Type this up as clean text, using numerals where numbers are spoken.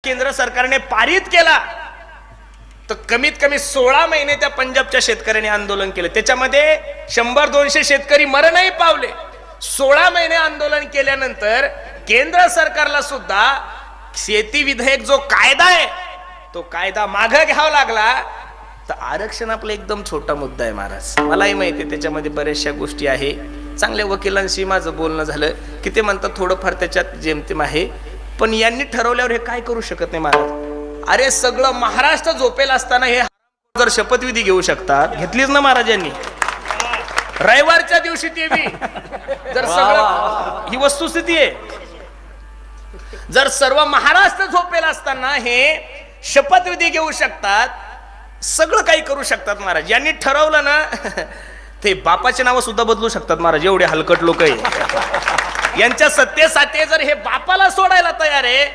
केंद्र सरकारने पारित केला तर कमीत कमी 16 महिने त्या पंजाबच्या शेतकऱ्यांनी आंदोलन केलं. त्याच्यामध्ये 100-200 शेतकरी मरणही पावले. 16 महिने आंदोलन केल्यानंतर केंद्र सरकारला सुद्धा शेती विधेयक जो कायदा आहे तो कायदा मागे घ्यावा लागला. तर आरक्षण आपला एकदम छोटा मुद्दा आहे महाराज. मलाही माहिती आहे त्याच्यामध्ये बऱ्याचशा गोष्टी आहे. चांगल्या वकिलांशी माझं बोलणं झालं की ते म्हणतात थोडंफार त्याच्यात जेमतेम आहे, पण यांनी ठरवल्यावर हे काय करू शकत नाही महाराज. अरे सगळं महाराष्ट्र झोपेल असताना हे जर शपथविधी घेऊ शकतात, घेतलीच ना महाराजांनी रविवारच्या दिवशी ते बी. जर सगळं ही वस्तुस्थिती आहे, जर सर्व महाराष्ट्र झोपेल असताना हे शपथविधी घेऊ शकतात, सगळं काही करू शकतात महाराज. यांनी ठरवलं ना ते बापाचे नाव सुद्धा बदलू शकतात महाराज. एवढे हलकट लोक आहे. यांच्या सत्तेसाठी जर हे बापाला सोडायला तयार आहे